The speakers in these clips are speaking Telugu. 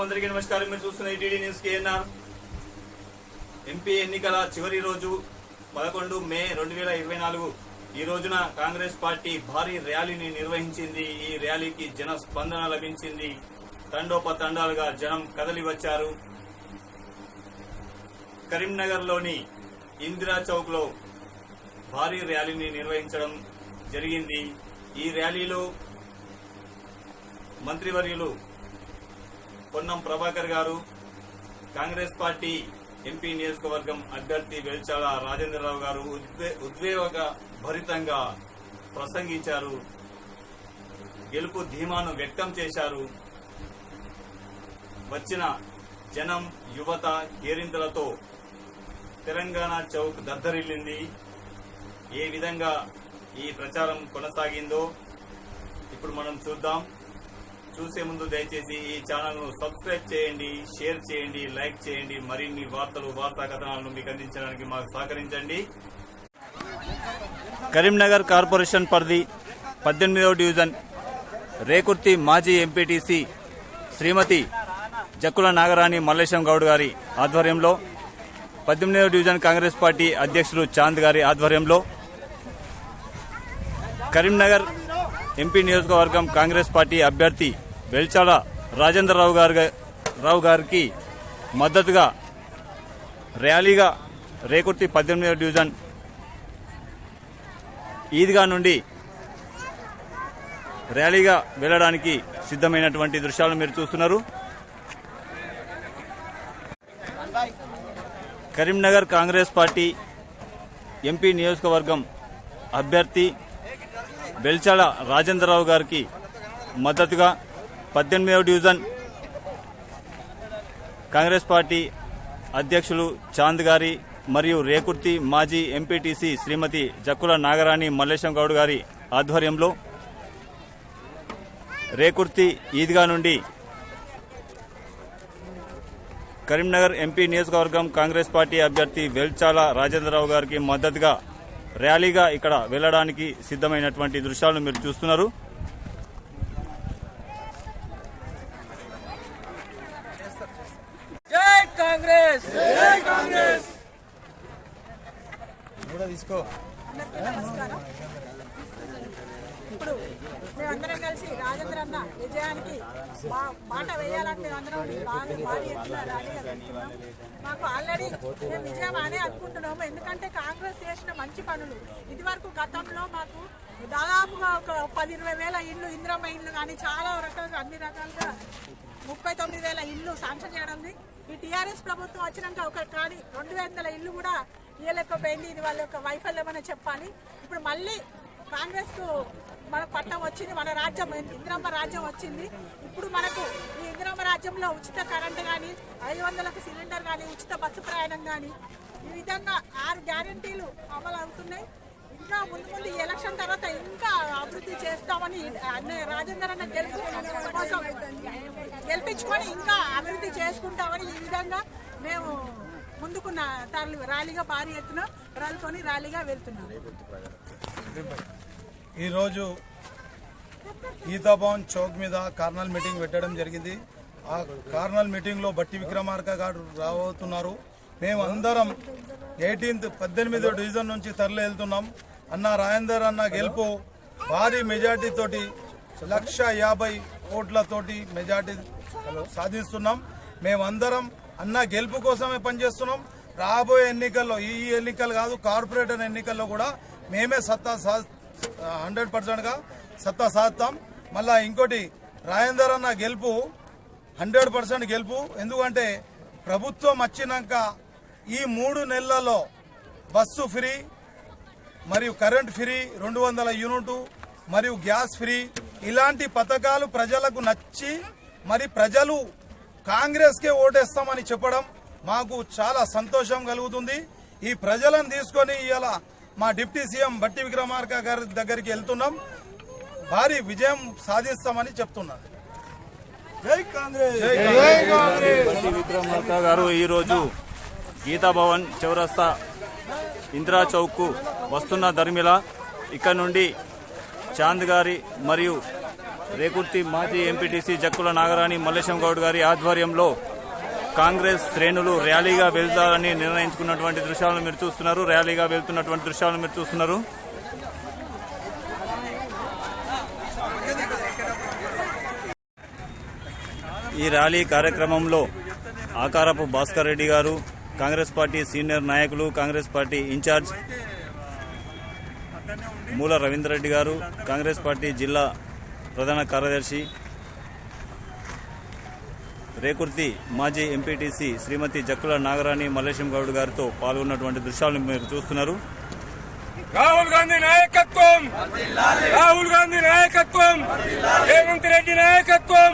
అందరికీ నమస్కారం. మీరు చూస్తున్న టీడీ న్యూస్ కేఎన్ఆర్. ఎంపీ ఎన్నికల చివరి రోజు 11 మే 2024 ఈ రోజున కాంగ్రెస్ పార్టీ భారీ ర్యాలీని నిర్వహించింది. ఈ ర్యాలీకి జన స్పందన లభించింది. తండోపతండాలుగా జనం కదలి వచ్చారు. కరీంనగర్ లోని ఇందిరా చౌక్ లో భారీ ర్యాలీని నిర్వహించడం జరిగింది. ఈ ర్యాలీలో మంత్రివర్యులు పొన్నం ప్రభాకర్ గారు, కాంగ్రెస్ పార్టీ ఎంపీ నియోజకవర్గం అభ్యర్థి వెల్చాల రాజేంద్రరావు గారు ఉద్వేగ భరితంగా ప్రసంగించారు. గెలుపు ధీమాను వ్యక్తం చేశారు. వచ్చిన జనం, యువత కేరింతలతో తెలంగాణ చౌక్ దద్దరిల్లింది. ఏ విధంగా ఈ ప్రచారం కొనసాగిందో ఇప్పుడు మనం చూద్దాం. చూసే ముందు దయచేసి ఈ ఛానల్ ను సబ్స్క్రైబ్ చేయండి, షేర్ చేయండి, లైక్ చేయండి. మరిన్ని వార్తా కథనాలను మీకు అందించడానికి మాకు సహకరించండి. కరీంనగర్ కార్పొరేషన్ పరిధి 18వ డివిజన్ రేకుర్తి మాజీ ఎంపీటీసీ శ్రీమతి జక్కుల నాగరాణి మల్లేశం గౌడ్ గారి ఆధ్వర్యంలో, 18వ డివిజన్ కాంగ్రెస్ పార్టీ అధ్యక్షులు చాంద్ గారి ఆధ్వర్యంలో కరీంనగర్ ఎంపీ నియోజకవర్గం కాంగ్రెస్ పార్టీ అభ్యర్థి వెల్చాల రాజేంద్రరావు గారికి మద్దతుగా ర్యాలీగా రేకుర్తి 18వ డివిజన్ ఈద్గా నుండి ర్యాలీగా వెళ్లడానికి సిద్ధమైనటువంటి దృశ్యాలను మీరు చూస్తున్నారు. కరీంనగర్ కాంగ్రెస్ పార్టీ ఎంపీ నియోజకవర్గం అభ్యర్థి వెల్చాల రాజేంద్రరావు గారికి మద్దతుగా 18వ డివిజన్ కాంగ్రెస్ పార్టీ అధ్యక్షులు చాంద్ గారి మరియు రేకుర్తి మాజీ ఎంపీటీసీ శ్రీమతి జక్కుల నాగరాణి మల్లేశం గౌడ్ గారి ఆధ్వర్యంలో రేకుర్తి ఈద్గా నుండి కరీంనగర్ ఎంపీ నియోజకవర్గం కాంగ్రెస్ పార్టీ అభ్యర్థి వెల్చాల రాజేంద్రరావు గారికి మద్దతుగా ర్యాలీగా ఇక్కడ వెళ్లడానికి సిద్ధమైనటువంటి దృశ్యాలను మీరు చూస్తున్నారు. జై కాంగ్రెస్, జై కాంగ్రెస్. ఇప్పుడు మేమందరం కలిసి రాజేంద్ర అన్న విజయానికి బాట వేయాలని మేమందరం భారీ ఎత్తున ర్యాలీగా వెళ్తున్నాం. మాకు ఆల్రెడీ మేము విజయం అనే అనుకుంటున్నాము. ఎందుకంటే కాంగ్రెస్ చేసిన మంచి పనులు ఇదివరకు గతంలో మాకు దాదాపుగా ఒక 10-20 వేల ఇళ్ళు, ఇందిరమ్మ ఇళ్ళు కానీ చాలా రకాలుగా అన్ని రకాలుగా 39,000 ఇళ్ళు శాంక్షన్ చేయడం. ఈ టీఆర్ఎస్ ప్రభుత్వం వచ్చినాక ఒక కానీ 200 ఇళ్ళు కూడా ఇయ్యలేకపోయింది. ఇది వాళ్ళ యొక్క వైఫల్యం అని చెప్పాలి. ఇప్పుడు మళ్ళీ కాంగ్రెస్ కు మన పట్టం వచ్చింది, మన రాజ్యం ఇందిరమ్మ రాజ్యం వచ్చింది. ఇప్పుడు మనకు ఈ ఇందిరమ్మ రాజ్యంలో ఉచిత కరెంటు కానీ, 500లకు సిలిండర్ కానీ, ఉచిత బస్సు ప్రయాణం కానీ, ఈ విధంగా 6 గ్యారంటీలు అమలు అవుతున్నాయి. ఇంకా ముందు ఈ ఎలక్షన్ తర్వాత ఇంకా అభివృద్ధి చేస్తామని రాజేందర్ అన్న గెలిపించుకొని ఇంకా అభివృద్ధి చేసుకుంటామని ఈ విధంగా మేము ముందుకు ర్యాలీగా భారీ ఎత్తున ర్యాలీగా వెళ్తున్నాం. ఈరోజు గీతాభవన్ చౌక్ మీద కార్నల్ మీటింగ్ పెట్టడం జరిగింది. ఆ కార్నల్ మీటింగ్లో బట్టి విక్రమార్క గారు రాబోతున్నారు. మేము అందరం 18వ డివిజన్ నుంచి తరలి వెళ్తున్నాం. అన్న రాజేందర్ అన్న గెలుపు భారీ మెజార్టీ తోటి 150 కోట్లతోటి మెజార్టీ సాధిస్తున్నాం. మేమందరం అన్న గెలుపు కోసమే పనిచేస్తున్నాం. రాబోయే ఎన్నికల్లో, ఈ ఎన్నికలు కాదు, కార్పొరేటర్ ఎన్నికల్లో కూడా మేమే 100%గా సత్తా సాధిస్తాం. మళ్ళా ఇంకోటి, రాజేందర్ అన్న గెలుపు 100% గెలుపు. ఎందుకంటే ప్రభుత్వం వచ్చినాక ఈ 3 నెలలలో బస్సు ఫ్రీ మరియు కరెంట్ ఫ్రీ, 200 యూనిట్ మరియు గ్యాస్ ఫ్రీ, ఇలాంటి పథకాలు ప్రజలకు నచ్చి మరి ప్రజలు కాంగ్రెస్కే ఓటేస్తామని చెప్పడం మాకు చాలా సంతోషం కలుగుతుంది. ఈ ప్రజలను తీసుకొని ఇవాళ మా డిప్యూటీ సీఎం బట్టి విక్రమార్క గారి దగ్గరికి వెళ్తున్నాం. భారీ విజయం సాధిస్తామని చెప్తున్నారు. జై కాంగ్రెస్, జై కాంగ్రెస్. బట్టి విక్రమార్క గారు ఈరోజు గీతాభవన్ చౌరస్తా ఇందిరా చౌక్ వస్తున్న ధర్మిల ఇక్కడ నుండి చాంద్ గారి మరియు రేకుర్తి మాజీ ఎంపీటీసీ జక్కుల నాగరాణి మల్లేశం గౌడ్ గారి ఆధ్వర్యంలో కాంగ్రెస్ శ్రేణులు ర్యాలీగా వెళ్తారని నిర్ణయించుకున్నటువంటి దృశ్యాలను మీరు చూస్తున్నారు. ర్యాలీగా వెళ్తున్నటువంటి దృశ్యాలను మీరు చూస్తున్నారు. ఈ ర్యాలీ కార్యక్రమంలో ఆకారపు భాస్కర్ రెడ్డి గారు, కాంగ్రెస్ పార్టీ సీనియర్ నాయకులు, కాంగ్రెస్ పార్టీ ఇన్ఛార్జ్ మూల రవీందర్ రెడ్డి గారు, కాంగ్రెస్ పార్టీ జిల్లా ప్రధాన కార్యదర్శి రేకుర్తి మాజీ ఎంపీటీసీ శ్రీమతి జక్కుల నాగరాణి మల్లేశం గౌడ్ గారితో పాల్గొన్నటువంటి దృశ్యాలను మీరు చూస్తున్నారు. రాహుల్ గాంధీ నాయకత్వం, రాహుల్ గాంధీ నాయకత్వం, రేవంత్ రెడ్డి నాయకత్వం,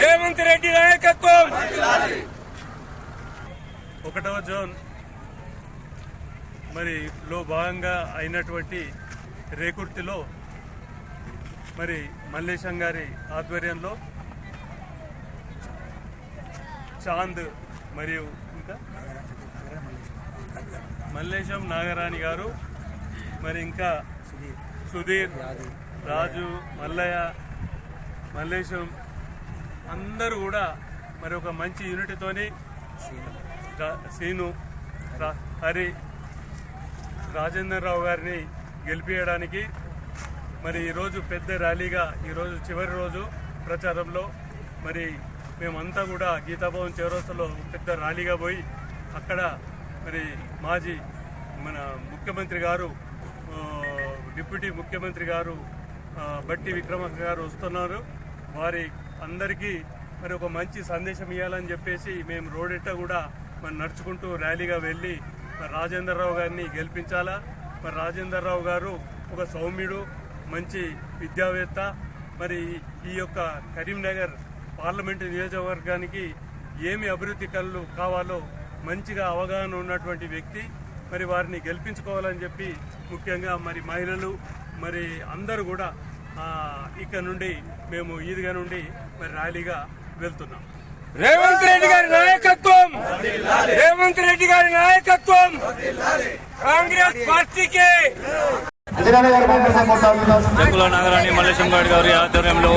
రేవంత్ రెడ్డి నాయకత్వం. 1వ జోన్ మరి లో భాగంగా అయినటువంటి రేకుర్తిలో మరి మల్లేశం గారి ఆధ్వర్యంలో చాంద్ మరియు ఇంకా మల్లేశం నాగరాణి గారు మరి ఇంకా సుధీర్, రాజు, మల్లయ్య, మల్లేశం అందరూ కూడా మరి ఒక మంచి యూనిట్తోని సీను, హరి, రాజేందర్ రావు గారిని గెలిపించడానికి మరి ఈరోజు పెద్ద ర్యాలీగా, ఈరోజు చివరి రోజు ప్రచారంలో మరి మేమంతా కూడా గీతాభవన్ చౌరస్తాలో పెద్ద ర్యాలీగా పోయి అక్కడ మరి మాజీ మన ముఖ్యమంత్రి గారు, డిప్యూటీ ముఖ్యమంత్రి గారు బట్టి విక్రమార్క గారు వస్తున్నారు. వారి అందరికీ మరి ఒక మంచి సందేశం ఇవ్వాలని చెప్పేసి మేము రోడ్డెట్ట కూడా మరి నడుచుకుంటూ ర్యాలీగా వెళ్ళి మరి రాజేందర్ రావు గారిని గెలిపించాలా. మరి రాజేందర్ రావు గారు ఒక సౌమ్యుడు, మంచి విద్యావేత్త. మరి ఈ యొక్క కరీంనగర్ పార్లమెంటు నియోజకవర్గానికి ఏమి అభివృద్ధి కళ్ళు కావాలో మంచిగా అవగాహన ఉన్నటువంటి వ్యక్తి. మరి వారిని గెలిపించుకోవాలని చెప్పి ముఖ్యంగా మరి మహిళలు మరి అందరూ కూడా ఇక్కడ నుండి మేము ఈద్గా నుండి మరి ర్యాలీగా వెళ్తున్నాం. రేవంత్ రెడ్డి గారి నాయకత్వం, రేవంత్ రెడ్డి గారి నాయకత్వం కాంగ్రెస్ పార్టీకి. జక్కుల నాగరాణి మల్లేశం గౌడ్ గారి ఆధ్వర్యంలో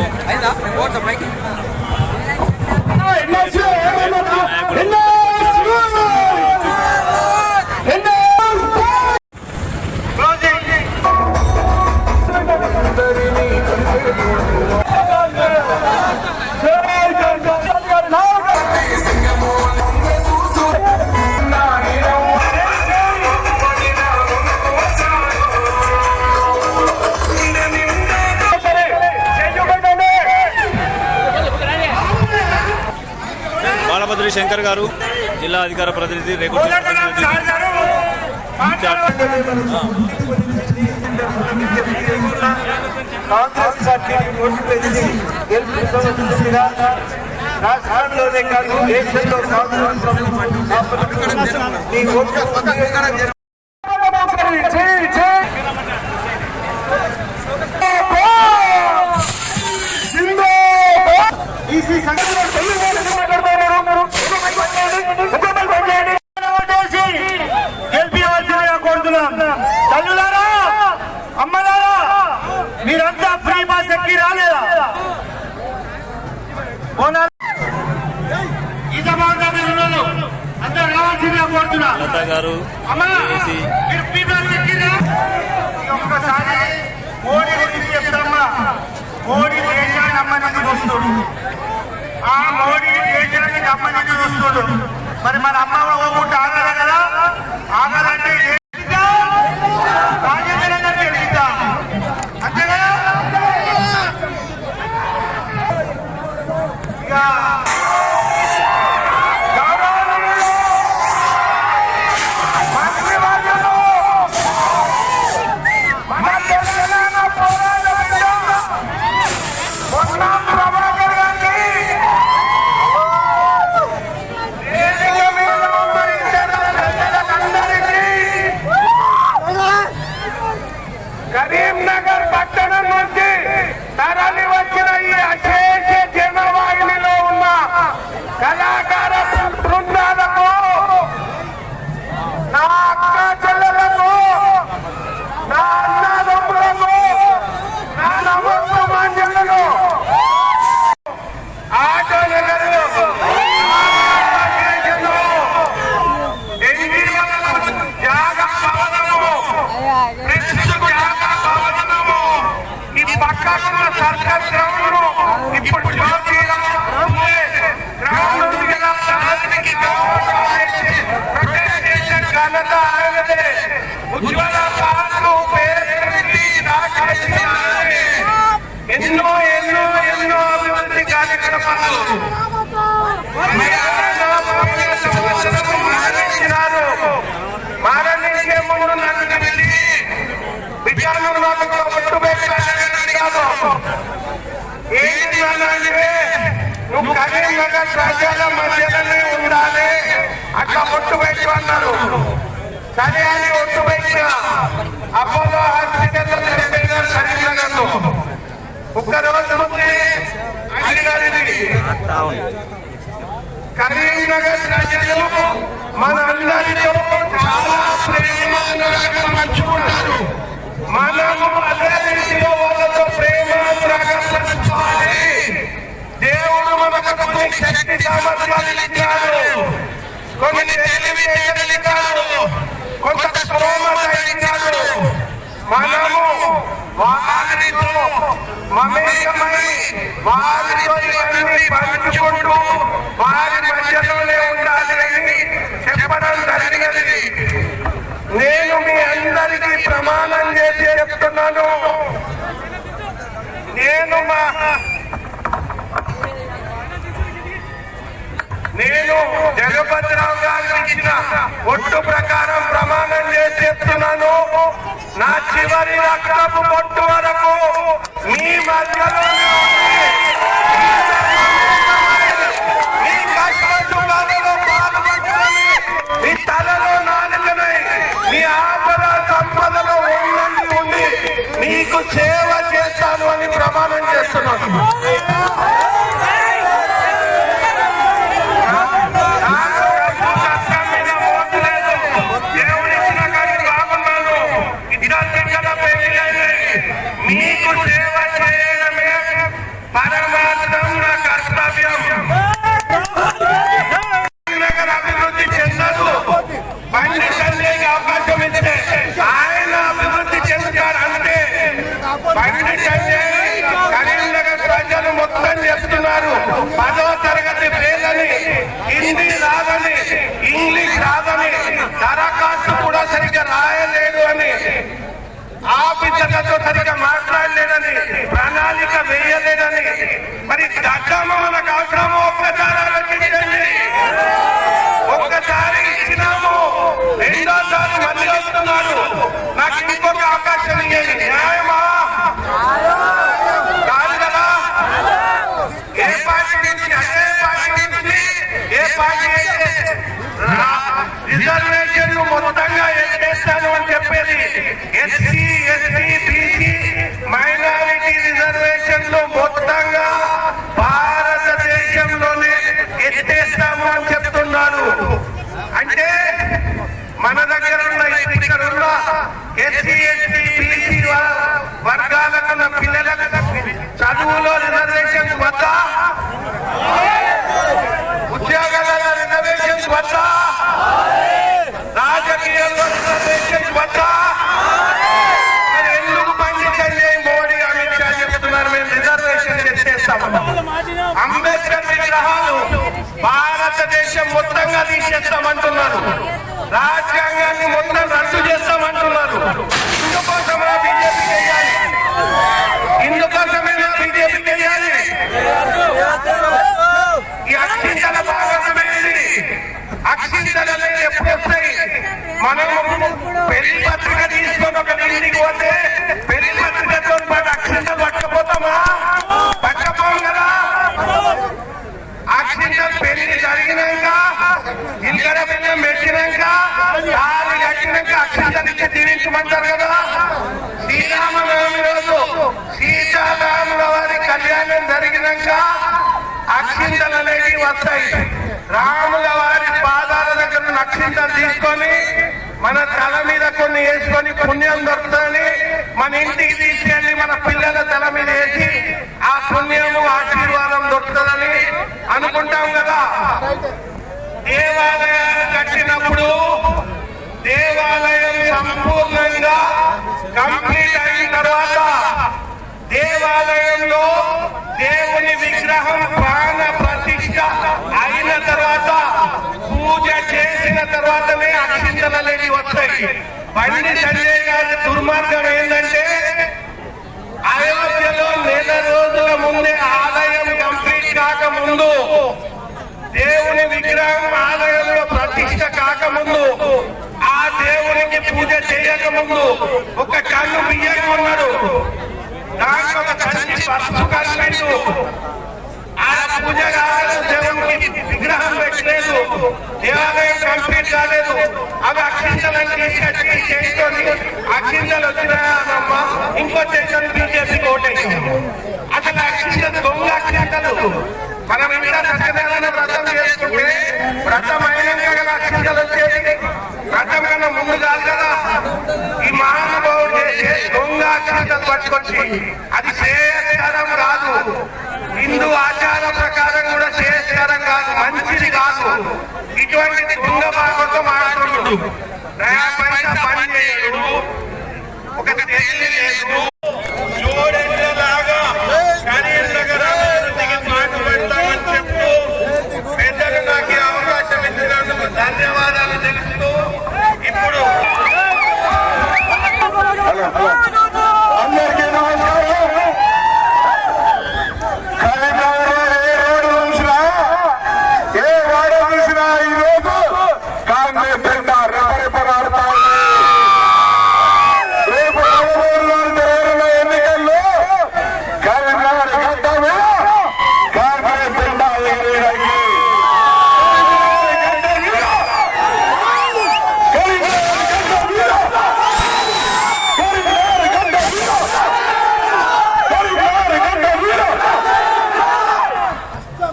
బాలభద్రి శంకర్ గారు, జిల్లా అధికార ప్రతినిధి రేకుర్తి రాష్ట్రంలోనే కాదు దేశంలో తల్లులారా, అమ్మలారా, మీరంతా ఫ్రీ బస్ ఎక్కి రాలేదా? అందరూ రావాల్సిందిగా కోరుతున్నా. లతా గారు, మీరు ఫ్రీ బస్ ఎక్కిరా? ఒక్కసారి మోడీ గురించి చెప్తామా? మోడీ దేశాన్ని అమ్మని చూస్తుడు, ఆ మోడీ దేశాన్ని అమ్మని చూస్తుడు. మరి మన అమ్మ పోగొట్టు ఆగలే కదా? ఆగాలంటే రాజేంద్ర గారు గెలిపిద్దా, అంతే కదా? ఇక ప్రభాకర్ గారికి కరీంనగర్ ప్రజల మధ్యలోనే ఉండాలి, అట్లా ఒట్టు పెట్టి అన్నారు. సరే అని ఒట్టు పెట్టిన అపోలో హాస్పిటల్లో చనిపోయినారు కరీంనగర్ లో. ఒక్కరోజు ముందే అడిగారు కరీంనగర్ ప్రజలు మనందరితో చాలా ప్రేమానురాగం పంచుకుంటారు. మనము అదే రీతిలో వాళ్ళతో ప్రేమానురాగం పంచుకోవాలి. దేవుడు మనకు కొన్ని శక్తి సామర్థ్యాలు ఇచ్చాడు, కొన్ని తెలివితేటలు ఇచ్చాడు, కొంత స్తోమత ఇచ్చాడు. మనము వారితో మమేకమై వారితో ఇవన్నీ పంచుకుంటూ వారి మధ్యలోనే ఉండాలి అని చెప్పడం జరిగినది. నేను మీ అందరికీ ప్రమాణం చేసి చెప్తున్నాను, నేను జగపతిరావు గారికి ఇచ్చిన ఒట్టు ప్రకారం ప్రమాణం చేసి చెప్తున్నాను, నా చివరి రక్తపు పొట్టు వరకు మీ మధ్యలోనే మీ కష్టసుఖాలలో పాల్గొంటుని మీ తలలో నాలుకనై మీ ఆపద సంపదలో ఉండి మీకు సేవ చేస్తాను అని ప్రమాణం చేస్తున్నాను. మీకు సేవ చేయడమే పరమార్థం, నా కర్తవ్యం. నగర అభివృద్ధి చెందదు, బండి సంజయ్కి అవకాశం ఇస్తే ఆయన అభివృద్ధి చెందుతారు అంతే. బండి సంజయ్ కరీంనగర్ ప్రజలు మొత్తం చెప్తున్నారు 10వ తరగతి పేర్లని, హిందీ రాదని, ఇంగ్లీష్ రాదని, దరఖాస్తు కూడా సరిగ్గా రాయలేడు అని, ఆఫీసర్లతో సరిగ్గా మాట్లాడలేదని, ప్రణాళిక వేయలేదని. మరి దట్టమో మనకు అవసరమో ఒక్కసారి ఆలోచించండి. ఒక్కసారి ఇచ్చినాము, రెండోసారి మళ్ళీ వస్తున్నారు, నాకు ఇంకొక అవకాశం ఇవ్వండి. న్యాయమా కాదు కదా? ఏ పార్టీ నుంచి అదే పార్టీ నుంచి ఏ పార్టీ అయితే రిజర్వేషన్లు మొత్తంగా ఎత్తేస్తాను అని చెప్పేది, ఎస్సీ ఎస్టీ బీసీ మైనారిటీ రిజర్వేషన్లు మొత్తంగా భారతదేశంలోనే ఎత్తేస్తాము అని చెప్తున్నారు. అంటే మన దగ్గర ఉన్న ఇక్కడ ఉన్న ఎస్సీ ఎస్టీ బీసీ వర్గాలకు ఉన్న పిల్లలకు చదువులో రిజర్వేషన్స్ వద్దా, ఉద్యోగాలలో రిజర్వేషన్స్ వద్దా, రాజకీయాల్లో రిజర్వేషన్స్ వద్దా? మరి ఎందుకు పండించండి? మోడీ అమిత్ షా చెప్తున్నారు మేము రిజర్వేషన్ చేస్తామని. అంబేద్కర్ విగ్రహాలు భారతదేశం మొత్తంగా తీసేస్తామంటున్నారు, రాజ్యాంగాన్ని మొత్తం రద్దు చేస్తామంటున్నారు. ఇందుకోసమే బీజేపీ చేయాలి, ఇందుకోసమేనా బీజేపీ చేయాలి? ఈ అక్షింతల భాగమేది? అక్షింతలే ఎప్పుడు వస్తాయి? మనం పెళ్లి పత్రిక తీసుకొని ఒక ఇంటికి పోతే పెళ్లి పత్రికతో పాటు అక్షింతలు పట్టకపోతామా? పట్టపోం కదా. అక్షింతలు పెళ్లి జరిగినాక, ఇంకడ బిల్లం పెట్టినాక, తాళి కట్టినాక అక్షింతలు ఇచ్చి దీవించమంటారు కదా. శ్రీరామనవమి రోజు సీతారాముల వారి కళ్యాణం జరిగినాక అక్షింతలు అనేవి వస్తాయి. రాముల వారి పాదాల దగ్గర అక్షింతలు తీసుకొని మన తల మీద కొన్ని వేసుకొని పుణ్యం దొరుకుతుందని మన ఇంటికి తీసుకెళ్లి మన పిల్లల తల మీద వేసి ఆ పుణ్యము ఆశీర్వాదం దొరుకుతుందని అనుకుంటాం కదా. దేవాలయాలు కట్టినప్పుడు దేవాలయం సంపూర్ణంగా కంప్లీట్ అయిన తర్వాత దేవాలయంలో దేవుని విగ్రహం ప్రాణ ప్రతిష్ఠ అయిన తర్వాత పూజ చేసిన తర్వాతనే అక్షింతలు అనేవి వస్తాయి. బండి సంజయ్ గారి దుర్మార్గం ఏంటంటే అయోధ్యలో నెల రోజుల ముందే ఆలయం కంప్లీట్ కాకముందు, దేవుని విగ్రహం ఆలయంలో ప్రతిష్ఠ కాకముందు, ఆ దేవునికి పూజ చేయకముందు ఒక కన్ను బియ్యం ఉన్నాడు, దాంట్లో ఒక కంచి పసుపు కలిపిండు. ఆ పూజ కాలేదు, దేవుడికి విగ్రహం పెట్టలేదు, దేవాలయం కంప్లీట్ కాలేదు. అవి అక్షింతలను తీసుకొచ్చి చేసుకొని అక్షింతలు వచ్చినాయమ్మ ఇంకో చేతులు బీజేపీ ఓటేసాం. అసలు అక్షింతలు దొంగ అక్షింతలు. మనం ఇంకా సత్యనారాయణ వ్రతం చేసుకుంటే వ్రతం అయినాక కదా అక్షింతలు వచ్చేది, వ్రతం కన్నా ముందు కాదు కదా. ఈ మహానుభావుడు చేసే దొంగ అక్షింతలు పట్టుకొచ్చి అది శ్రేయస్కరం కాదు, హిందూ ఆచార ప్రకారం కూడా శ్రేయస్కరం కాదు, మంచిది కాదు. ఇటువంటి దొంగ భాగవతం ఆడుతున్నాడు. పైసా పని చేయడు, ఒక తెలివి లేదు. చూడేలాగా కరీంనగర్ అభివృద్ధికి పాటుపడతామని చెప్తూ పెద్దలు నాకు ఈ అవకాశం ఇచ్చినందుకు ధన్యవాదాలు తెలుపుతూ ఇప్పుడు అందరికీ నమస్కారం. కరీంనగర్లో ఏ రోడ్డు చూసినా, ఏ వాడ చూసినా ఈరోజు కాంగ్రెస్ జెండా రెపరెపలాడుతా ఉంది. రేపు జరగనున్న ఎన్నికల్లో కరీంనగర్ గడ్డ మీద కాంగ్రెస్ జెండా ఎగరేయడానికి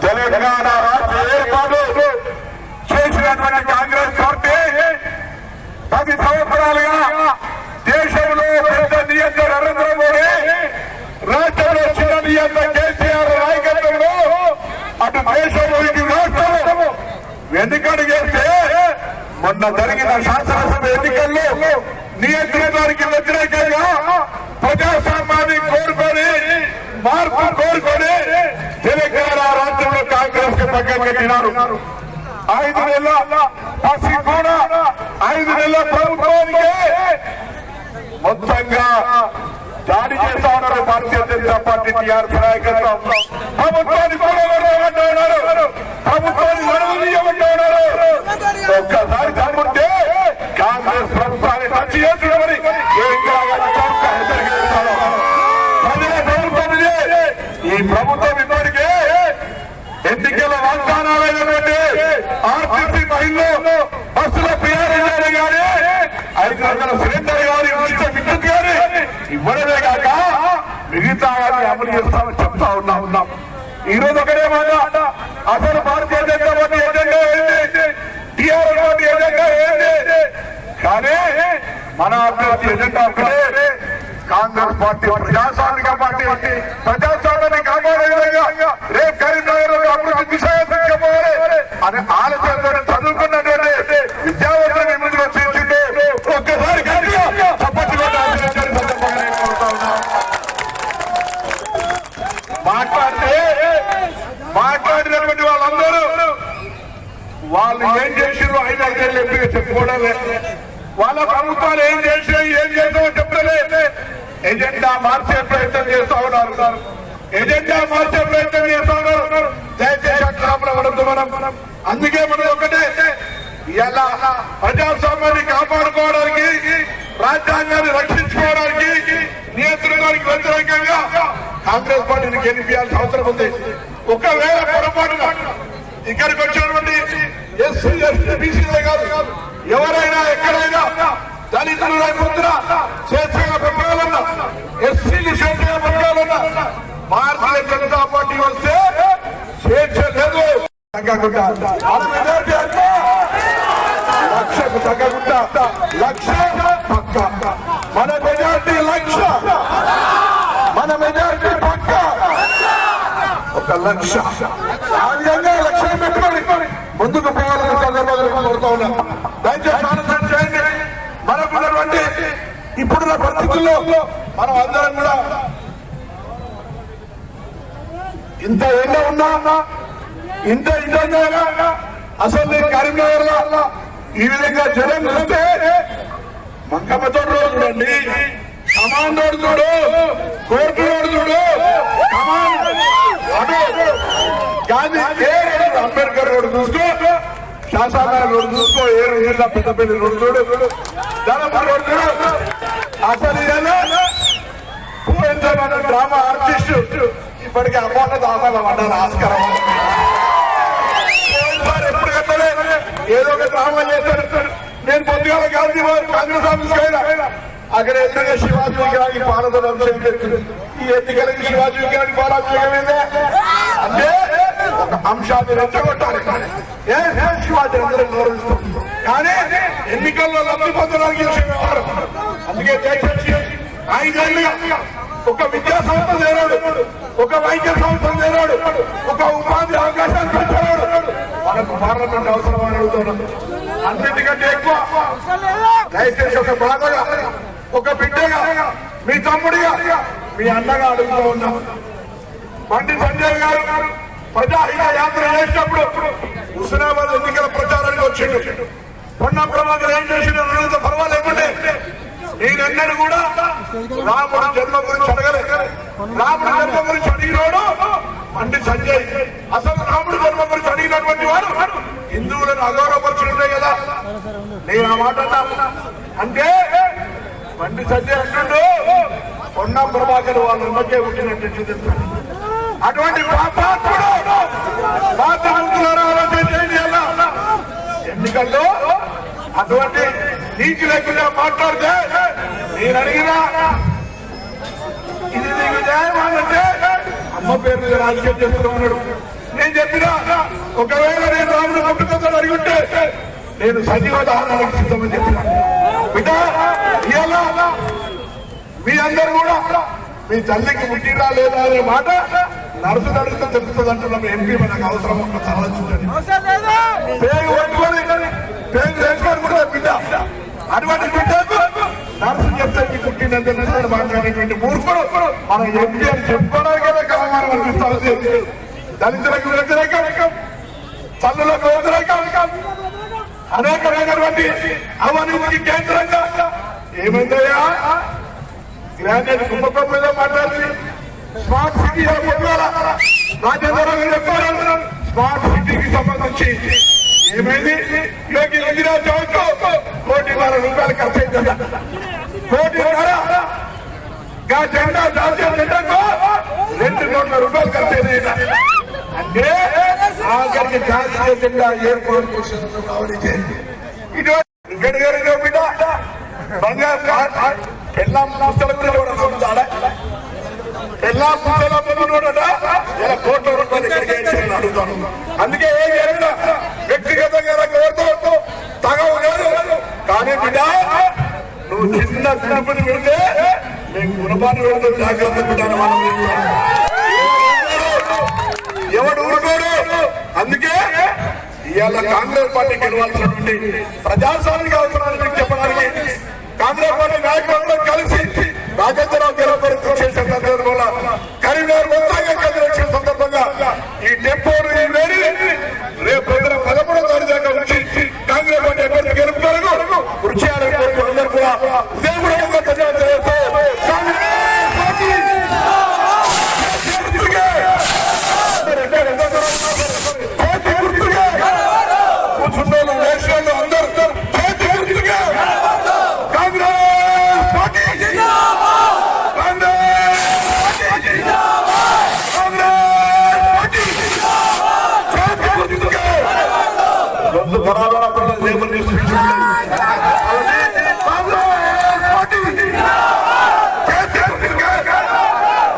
తెలంగాణ రాష్ట్ర ఏర్పాటు చేసినటువంటి కాంగ్రెస్ పార్టీ 10 సంవత్సరాలుగా దేశంలో పెద్ద నియంత నరేంద్ర మోడీ, రాష్ట్రంలో చిన్న నియంత కేసీఆర్ నాయకత్వంలో అటు దేశంలో ఇటు రాష్ట్రం వెనుకడుగేస్తే మొన్న జరిగిన శాసనసభ ఎన్నికల్లో నియంత్రణకి వ్యతిరేకంగా ప్రజాస్వామ్యాన్ని కోరుకొని మార్పు కోరుకొని తెలంగాణ రాష్ట్రంలో కాంగ్రెస్ కి పక్కన పెట్టినారు. 5 నెలల పసి కూడా 5 నెలల ప్రభుత్వానికి మొత్తంగా దాడి చేస్తా ఉన్నారు భారతీయ జనతా పార్టీ టీఆర్ఎస్ నాయకత్వం. ప్రభుత్వాన్ని కూడగొట్టమంటూ ఉన్నారు, ప్రభుత్వాన్ని నడవనీయమంటూ ఉన్నారు. ఒక్కసారి దమ్ముంటే కాంగ్రెస్ ప్రభుత్వాన్ని టచ్ చేస్తున్నామని ఈ ప్రభుత్వం ఇప్పటికే ఎన్నికల వాగ్దానాలైనటువంటి ఆర్టీసీ మహిళలు బస్సుల పిఆర్ఎల్ గాని 500 సిలిండర్ గాని ఉచిత విద్యుత్ గాని ఇవ్వడమే కాక మిగతా అమలు చేస్తామని చెప్తా ఉన్నాం. ఈ రోజు ఒకటే మాట, అసలు భారతీయ జనతా పార్టీ ఎజెండా ఏంటి, టీఆర్ఎస్ పార్టీ ఎజెండా ఏంటి? కానీ మన అభ్యర్థి ఎజెండా ఒకటే, కాంగ్రెస్ పార్టీ ప్రజాస్వామిక పార్టీ, ప్రజాస్వామ్యాన్ని కాపాడే విధంగా రేపు కరీంనగర్ అభివృద్ధి దిశపోవాలి అనే ఆలోచనతో చదువుకున్నటువంటి విద్యావంతులను ముందుకు తీర్చుంటే ఒక్కసారి మాట్లాడినటువంటి వాళ్ళందరూ వాళ్ళు ఏం చేసిరో 5 ఏళ్ళు ఎంపీగా చెప్పుకోవడమే, వాళ్ళ ప్రభుత్వాలు ఏం చేసామో చెప్పలే. ఎజెండా మార్చే ప్రయత్నం చేస్తా ఉన్నారు, ఎజెండా మార్చే ప్రయత్నం చేస్తా ఉన్నారు. దయచేసి అట్లా మనం అందుకే మనం ఒకటే, ఇలా ప్రజాస్వామ్యాన్ని కాపాడుకోవడానికి, రాజ్యాంగాన్ని రక్షించుకోవడానికి, నియంత్రణకి వ్యతిరేకంగా కాంగ్రెస్ పార్టీని గెలిపించాల్సిన అవసరం ఉంది. ఒకవేళ పొరపాటున ఇక్కడికి వచ్చినటువంటి ఎస్సీ ఎస్టీ బీసీలే కాదు, ఎవరైనా ఎక్కడైనా దళితులు రైతుల స్వేచ్ఛగా పెట్టాలన్నా, ఎస్సీకి స్వేచ్ఛగా పెట్టాలన్నా భారతీయ జనతా పార్టీ వస్తే స్వేచ్ఛ లేదు. లక్షకు తగ్గకుండా 1,00,000 పక్క, మన మెజార్టీ 1,00,000, మన మెజార్టీ పక్క 1,00,000. ఆ విధంగా 1,00,000 పెట్టుకొని ముందుకు పోవాలని సందర్భంగా కోరుతా ఉన్నా. దయచేసి ఆలోచన చేయండి. మనకున్నటువంటి ఇప్పుడున్న పరిస్థితుల్లో మనం అందరం కూడా ఇంత ఎండ ఉన్నా, ఇంత ఇబ్బందిగా అసలు కరీంనగర్ లో ఈ విధంగా జనం చూస్తే మంకమ్మతో రోడ్డు చూడండి, కమాండ్ రోడ్డు చూడు, కోర్టు రోడ్డు చూడు, గాంధీ అంబేద్కర్ రోడ్డు చూసుకో, శాసనసభ రోడ్డు చూసుకో, ఏరు పెద్దపల్లి రోడ్డు చూడు, ధర్మపురి రోడ్డు చూడు. అసలు డ్రామా ఆర్టిస్ట్ ఇప్పటికే అమౌంట్ దాదాపు పడ్డారు ఆస్కారం ఎప్పుడు కట్టలే ఏదో ఒక డ్రామా చేస్తారు. నేను పొద్దుగా కాంగ్రెస్ ఆఫీస్కి అయినా అక్కడ ఎదురుగా శివాజీ విగ్రహానికి పాలదోలం చేస్తుంది. ఈ ఎన్నికలకి శివాజీ విగ్రహానికి పాలాభిషేకం ఏందే అంటే ఒక అంశాన్ని రెచ్చగొట్టాలి. శివాజీ అందరూ గౌరవిస్తుంది కానీ ఎన్నికల్లో లబ్ధి పొందడానికి చేసే వ్యవహారం. అందుకే దయచేసి 5 ఏళ్ళుగా ఒక విద్యా సంస్థ చేరాడు, ఒక వైద్య సంస్థ చేరాడు, ఒక ఉపాధి అవకాశాలు పెంచాడు. మనకు పార్లమెంట్ అవసరం అని అడుగుతున్నాం. అన్నిటికంటే ఎక్కువ దయచేసి ఒక బాధగా, ఒక బిడ్డగా, మీ తమ్ముడిగా, మీ అన్నగా అడుగుతూ ఉన్నాం. బండి సంజయ్ గారు ప్రజాహిత యాత్ర చేసినప్పుడు హుస్నాబాద్ ఎన్నికల ప్రచారానికి వచ్చిండు. పొన్నం ప్రభాకర్ ఏం చేసిండు పర్వాలేకుంటే నేనెన్నడూ కూడా రాముడు జన్మ గురించి అడగలేదు. రాముడు జన్మ గురించి అడిగినోడు బండి సంజయ్. అసలు రాముడు జన్మ గురించి అడిగినటువంటి వాడు హిందువులను అగౌరవపరుచుంటే కదా. నేను ఆ మాట అంటే బండి సంజయ్ అంటుండు పొన్నం ప్రభాకర్ వాళ్ళు ఉన్నకే పుట్టినట్టు చూపిస్తాను. అటువంటి పాపాత్ముడు ఎన్నికల్లో అటువంటి నీతి లేకుండా మాట్లాడితే నేను అడిగినా ఇది నీకు న్యాయమానంటే అమ్మ పేరు మీద రాజకీయం చేస్తున్నాడు. నేను చెప్పినా ఒకవేళ నేను రాముడు పుట్టుకొస్తాను అడిగితే నేను సజీవ దహనానికి సిద్ధమని చెప్పినా. బిడ్డ ఇలా మీ అందరూ కూడా మీ తల్లికి పుట్టిరా లేదా అనే మాట నడుసు నడుస్తూ తెలుస్తుంది అంటున్నాం. ఎంపీ మనకు అవసరం ఒక్కసారి ఆలోచించండి. పేరు పట్టుకొని పేరు చేసుకొని కూడా బిడ్డ అటువంటి బిడ్డకు నడుసు చెప్తే మీ పుట్టినందుకు మాట్లాడేటువంటి మూర్ఖుడు మన ఎంపీ అని చెప్పుకోవడానికి కలమానం అనిపిస్తా ఉంది. దళితులకు వ్యతిరేకం, తల్లులకు వ్యతిరేకం, అనేకమైనటువంటి అవినీతికి కేంద్రంగా ఏమైందయ్యా గ్రాడ్యుయేట్ కుంభకం మీద మాట్లాడింది. స్మార్ట్ సిటీ రాజేంద్ర చెప్పారు. స్మార్ట్ సిటీకి సంబంధించి ఏమైంది? యోగి గుజరాత్ ₹1,00,00,000 ఖర్చు అయిందట. ₹1,00,00,000 జెండా జాతీయ జెండాకు ₹2,00,00,000 ఖర్చు అయింది. అంటే ఆఖరికి జాతీయ జెండా ఏర్పాటు చేసిన ఇటువంటి గారి బిడ్డ బంగారు పెళ్ళా పుస్తల గురించి పెళ్ళా పుస్తల ఇలా ₹1,00,00,000 ఇక్కడికి అడుగుతాను. అందుకే ఏం జరిగినా వ్యక్తిగతంగా కోరుతూ తగవు లేదు. కానీ బిడ్డ నువ్వు చిన్న పిలుపుని పెడితే నేను గుణపాన్ని పెడుతూ జాగ్రత్త పెట్టాను. మనం ఎవడు ఊరుకోడు. అందుకే ఇవాళ కాంగ్రెస్ పార్టీ గెలవాల్సినటువంటి ప్రజాస్వామిక అవసరాన్ని చెప్పడానికి కాంగ్రెస్ పార్టీ నాయకులందరూ కలిసి రాజేంద్రరావు గెలవడం చేసే సందర్భంలో కరీంనగర్ మొత్తంగా కలిసి సందర్భంగా ఈ టెంపోను రేపు 13వ తారీఖు దాకా వచ్చి కాంగ్రెస్ పార్టీ అభ్యర్థి గెలుపుతారు. కృషి చేయాలని కోరుకున్న అందరూ కూడా ఉదయపూర్వకంగా ధన్యవాదాలు తెలుపుతూ కూర్చున్న దేశంలో అందరూ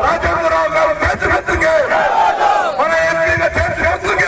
రాజేంద్రరావు గారు చేతికి మన ఎంపీగా చేతికి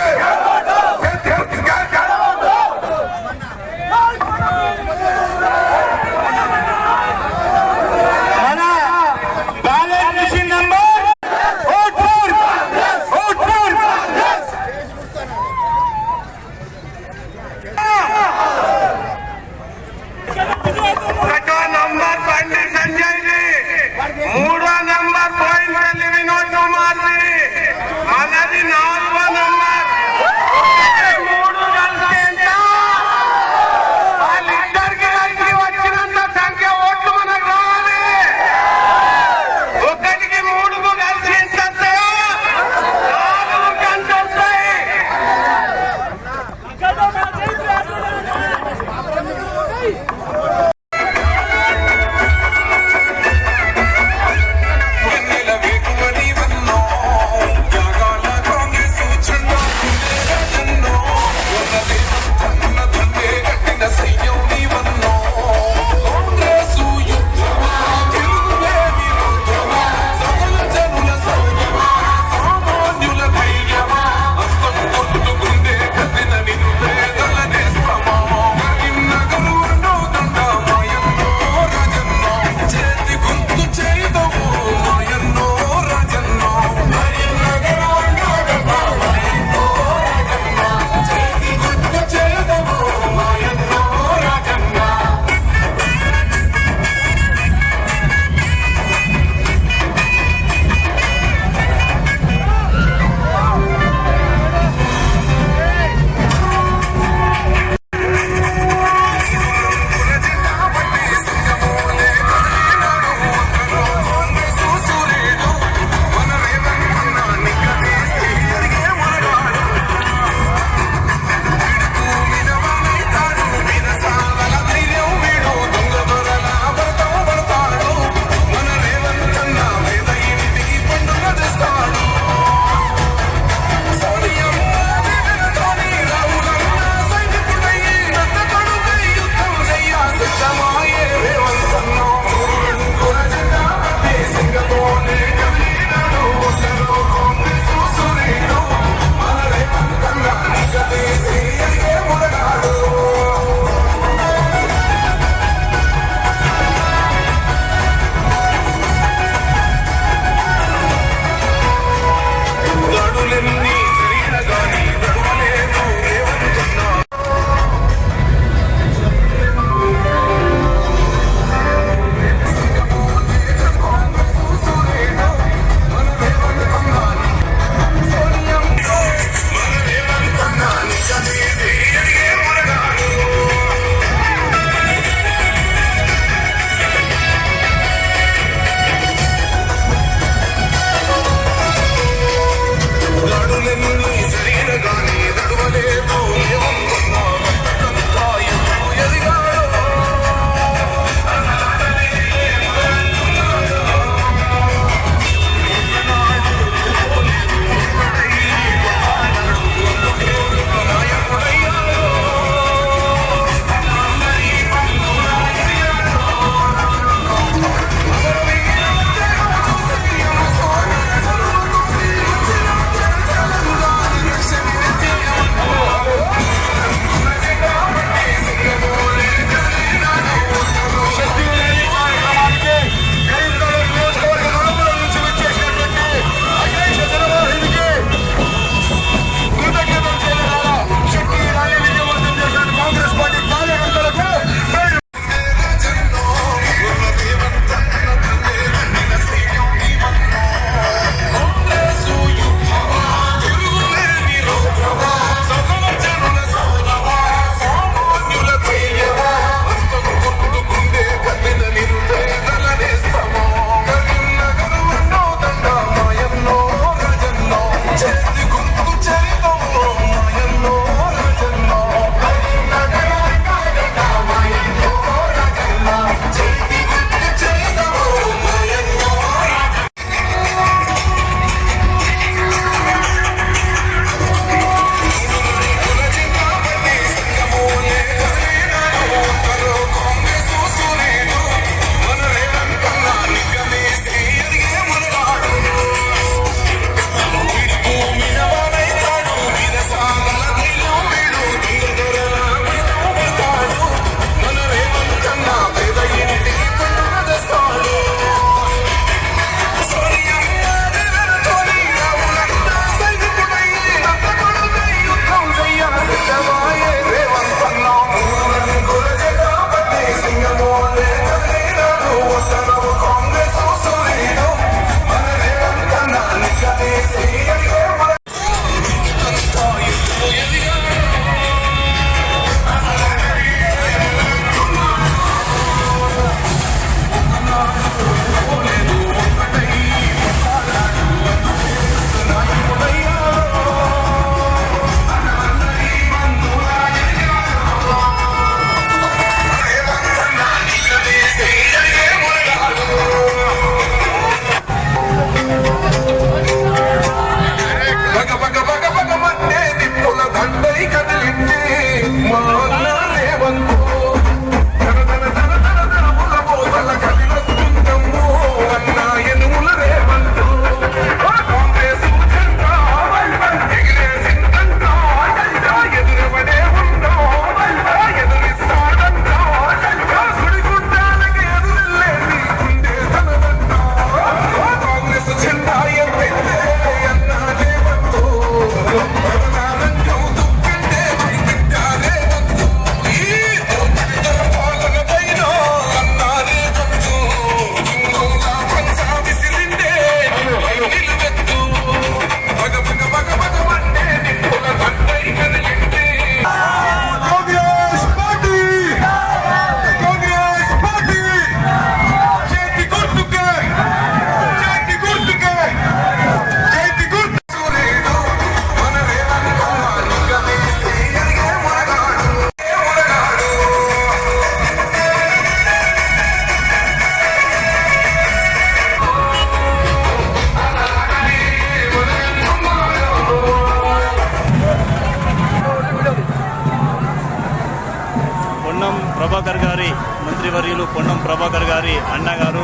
ప్రభాకర్ గారి మంత్రివర్యులు పొన్నం ప్రభాకర్ గారి అన్నగారు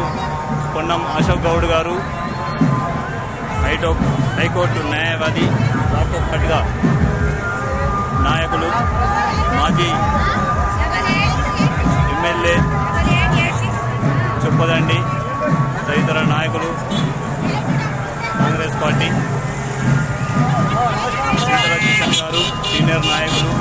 పొన్నం అశోక్ గౌడ్ గారు హైకోర్టు న్యాయవాది, వారితో పాటుగా నాయకులు, మాజీ ఎమ్మెల్యే చొప్పదండి తదితర నాయకులు, కాంగ్రెస్ పార్టీ శీతల కిషన్ గారు సీనియర్ నాయకులు,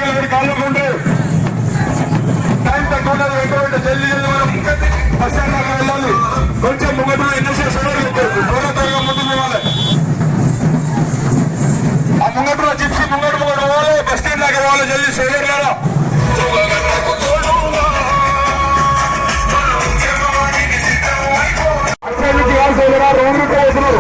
దాకా కాళ్ళకుంటే టైం తక్కువ ఉన్నది. ఎటువంటి జల్దీ బస్ స్టాండ్ దాకా వెళ్ళాలి. కొంచెం ముంగట ఎన్ఎస్ఎస్ త్వరగా ముందుకు పోవాలి. ఆ ముంగట జిప్సీ ముంగట పోవాలి. బస్ స్టాండ్ దాకా పోవాలి. జల్దీ సోదరులారా రోడ్డు పోతున్నారు.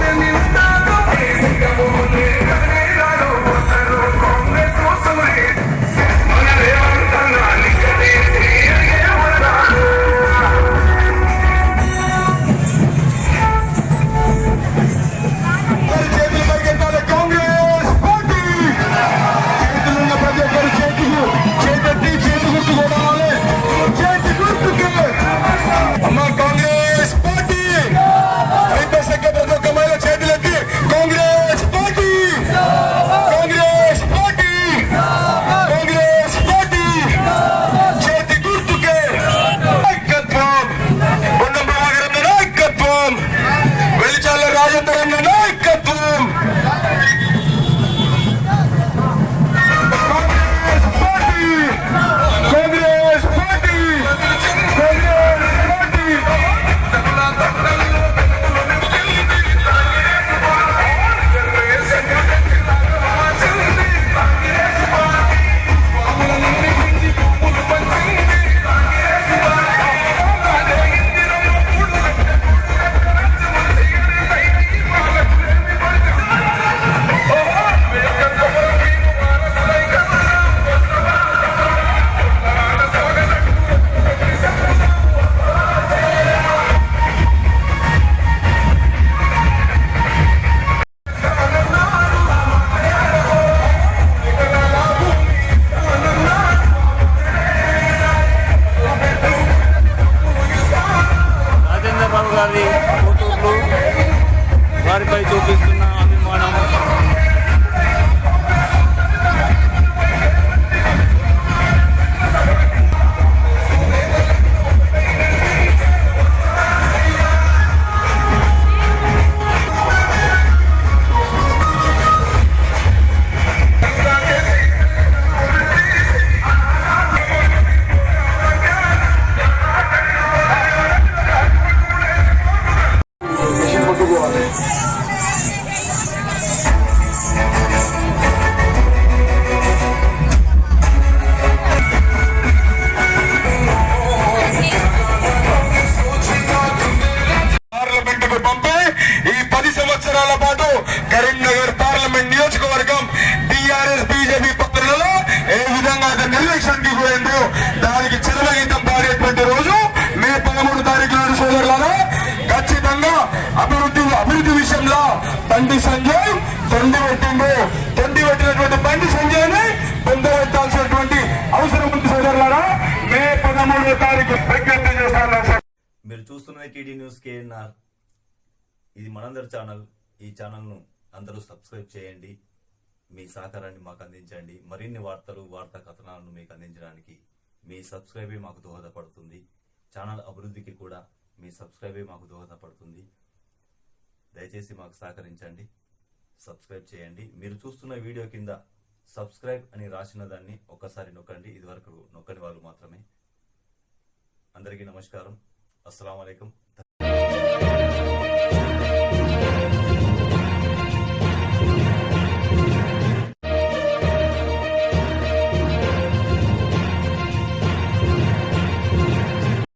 వారిపై చూపిస్తున్న అభిమానం పాటు కరీంనగర్ పార్లమెంట్ నియోజకవర్గం టీఆర్ఎస్ బీజేపీ పత్రులలో ఏ విధంగా నిర్లక్ష్యానికి పోయిందో దానికి చరమగీతం పాడేటువంటి రోజు మే 13 తారీఖు నాడు సోదరులారా ఖచ్చితంగా అభివృద్ధి విషయంలో బండి సంజయ్ తొండి పెట్టినటువంటి బండి సంజయ్ ని పొందబెట్టాల్సినటువంటి అవసరం ఉంది సోదరులారా. మే 13 తారీఖు విజ్ఞప్తి చేస్తాను. మీరు చూస్తున్నది టీడీ న్యూస్ కేఎన్ఆర్. ఇది మనందరి ఛానల్. ఈ ఛానల్ను అందరూ సబ్స్క్రైబ్ చేయండి. మీ సహకారాన్ని మాకు అందించండి. మరిన్ని వార్తా కథనాలను మీకు అందించడానికి మీ సబ్స్క్రైబే మాకు దోహదపడుతుంది. ఛానల్ అభివృద్ధికి కూడా మీ సబ్స్క్రైబే మాకు దోహదపడుతుంది. దయచేసి మాకు సహకరించండి, సబ్స్క్రైబ్ చేయండి. మీరు చూస్తున్న వీడియో కింద సబ్స్క్రైబ్ అని రాసిన దాన్ని ఒక్కసారి నొక్కండి. ఇదివరకు నొక్కని వాళ్ళు మాత్రమే. అందరికీ నమస్కారం. అస్సలాము అలైకుం.